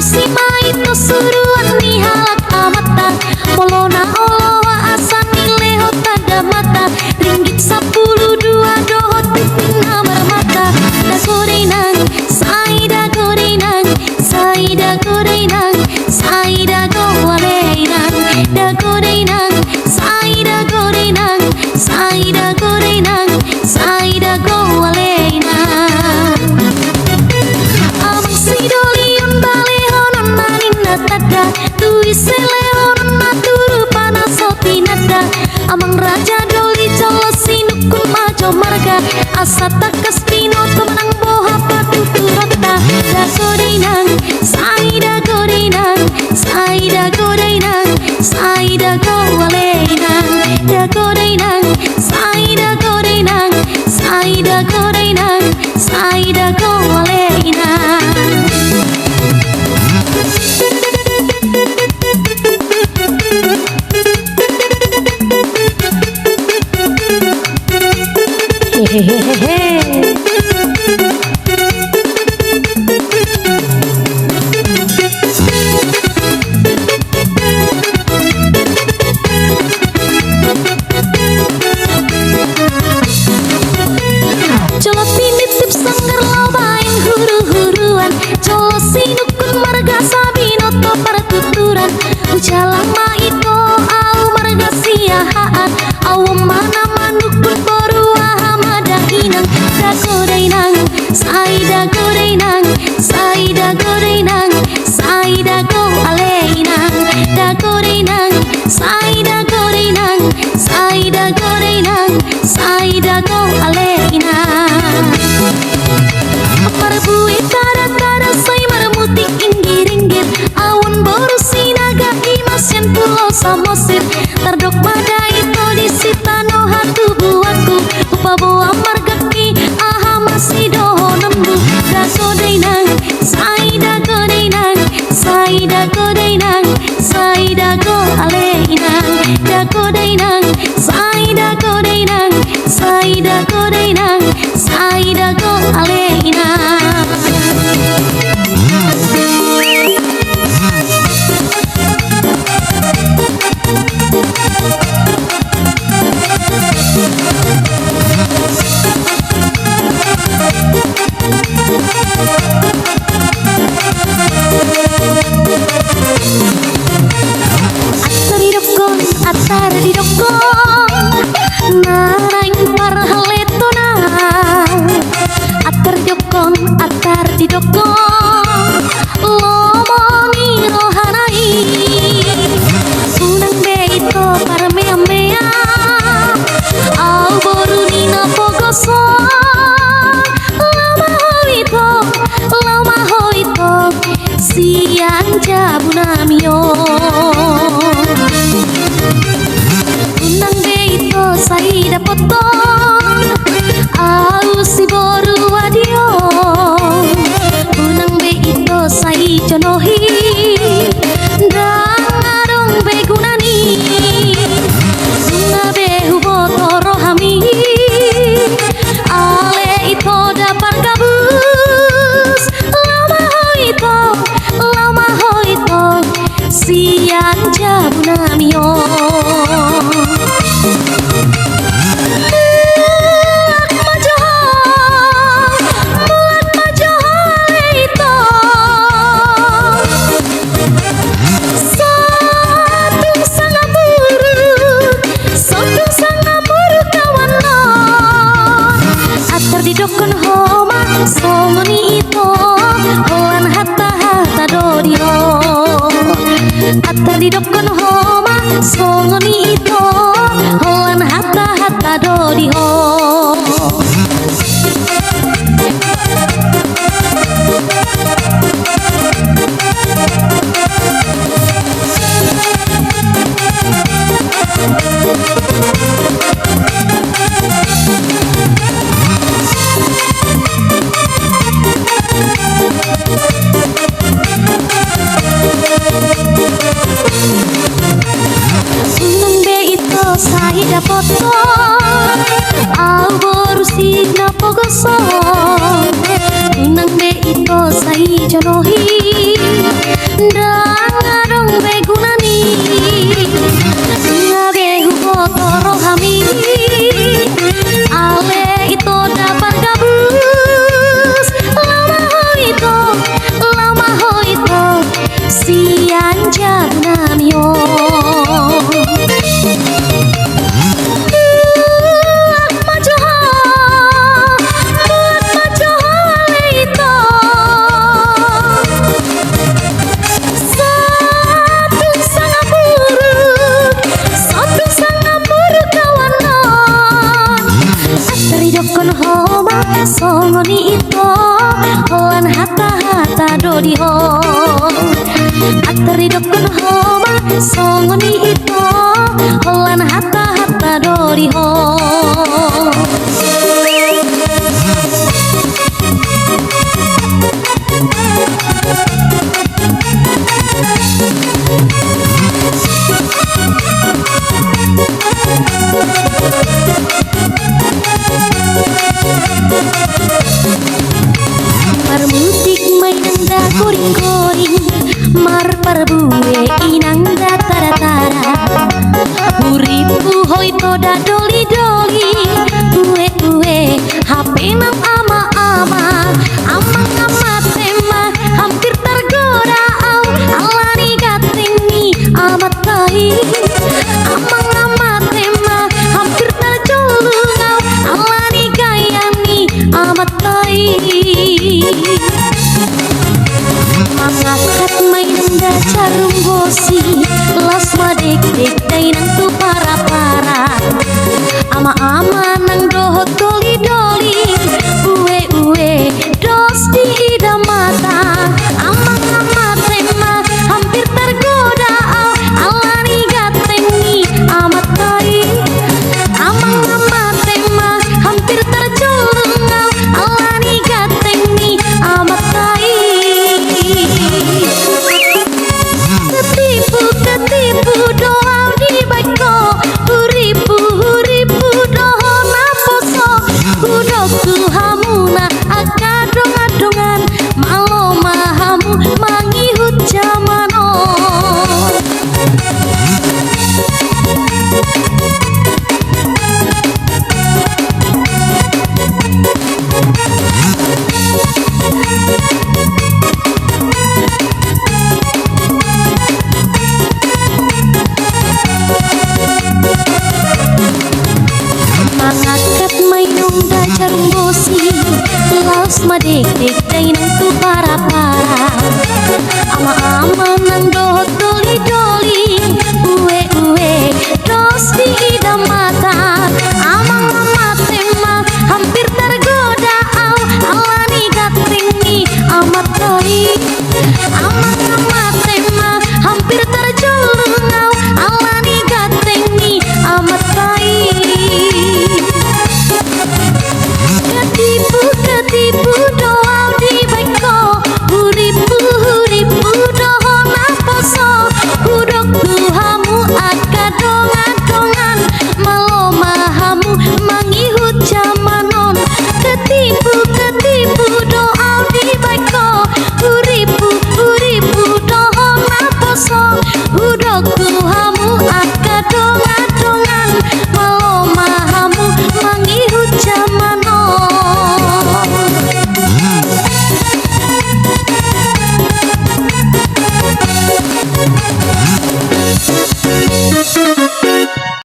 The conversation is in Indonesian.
sima itu suruhan ni halak amata molona olowa asa nileho tada mata ringgit 10 dua dohot piping namar mata da gorenang saida gorenang saida gorenang saida gorenang da gorenang saida gorenang saida gorenang saida gorenang amang sidolion balehonon manina tada tuise lehonon maturu panasoti nada amang raja doli colo sinukun majo marga asa takas pinoto menang boha patutu rota da gorenang saida gorenang saida gorenang saida gorenang da gorenang saida gorenang saida gorenang saida gorenang hehehehe. Colo pinitip sanggar lobain huru-huruan colo sinukun marga sabinoto pertuturan ujalama ito au marga siahaan au mana manukun porua hamada inang da gorenang saida gorenang saida gorenang saida go aleinang da gorenang saida gorenang saida gorenang saida go aleinang perbuit tada say marmutik inggir-inggir awan boru sinaga imasyan pulau samosir tardok pada itu disitano hatu buatku upaboa margaki aha masih dohonembu da gorenang saida gorenang saida gorenang saida go aleinang da gorenang saida gorenang saida gorenang saida go aleinang atar di dokon naraing parhaletona atar di dokon lomongi rohanai unang beito para mea-mea au boru nina pogoso lama hoito siang jabunamio unang beito saida potong au si boru adio unang beito sai jonohi dangarong begunani sunga behu boto rohami ale ito dapat gabus lama hoito siang jabunamio dokon homa somoni ito hoan hatta dodio atar di dokon homa somoni ito hoan hatta dodio dangarong begunani ngabe huboto rohami ale itu dapat gabus lama ho itu sian janamyo songoni itu lan hata dodi ho atri dokun homa songoni itu lan hata dodi ho musik mainanda koring-koring mar parbuwe inanda tara-tara uripu hoito da doli-doli uwe HP nam ama-ama amang-ama tema hampir tergoda au alani gatengi amat kai amang-ama tema hampir tercolong au alani gayani amat kai mangangkat mainanda carung bosi las madek-dek dainang tu para-para ama-ama nang dohot doli-doli uwe dos di ida mata amang-ama tema hampir tergoda au alani gatengi amat kai amang-ama tema hampir tercolong au alani gatengi amat kai ketipu doa di baiko huripu doa naposo hudoku hamuna akadong-adongan malo mahamu mangihut jamano mangangkat mainung da carung bosi laos madek-dek dainang tu para-para ama-ama nang dohot doli-doli uwe dos di ida mata amang-ama tema hampir tergoda au alani gatengi amat kai amang-ama tema hampir tercolong au alani gatengi amat kai ketipu doa di baiko huripu doa naposo hudokku hamu akadong-adongan malo mahamu mangihut jamanon ketipu doa di baiko huripu doa naposo hudokku hamu akadong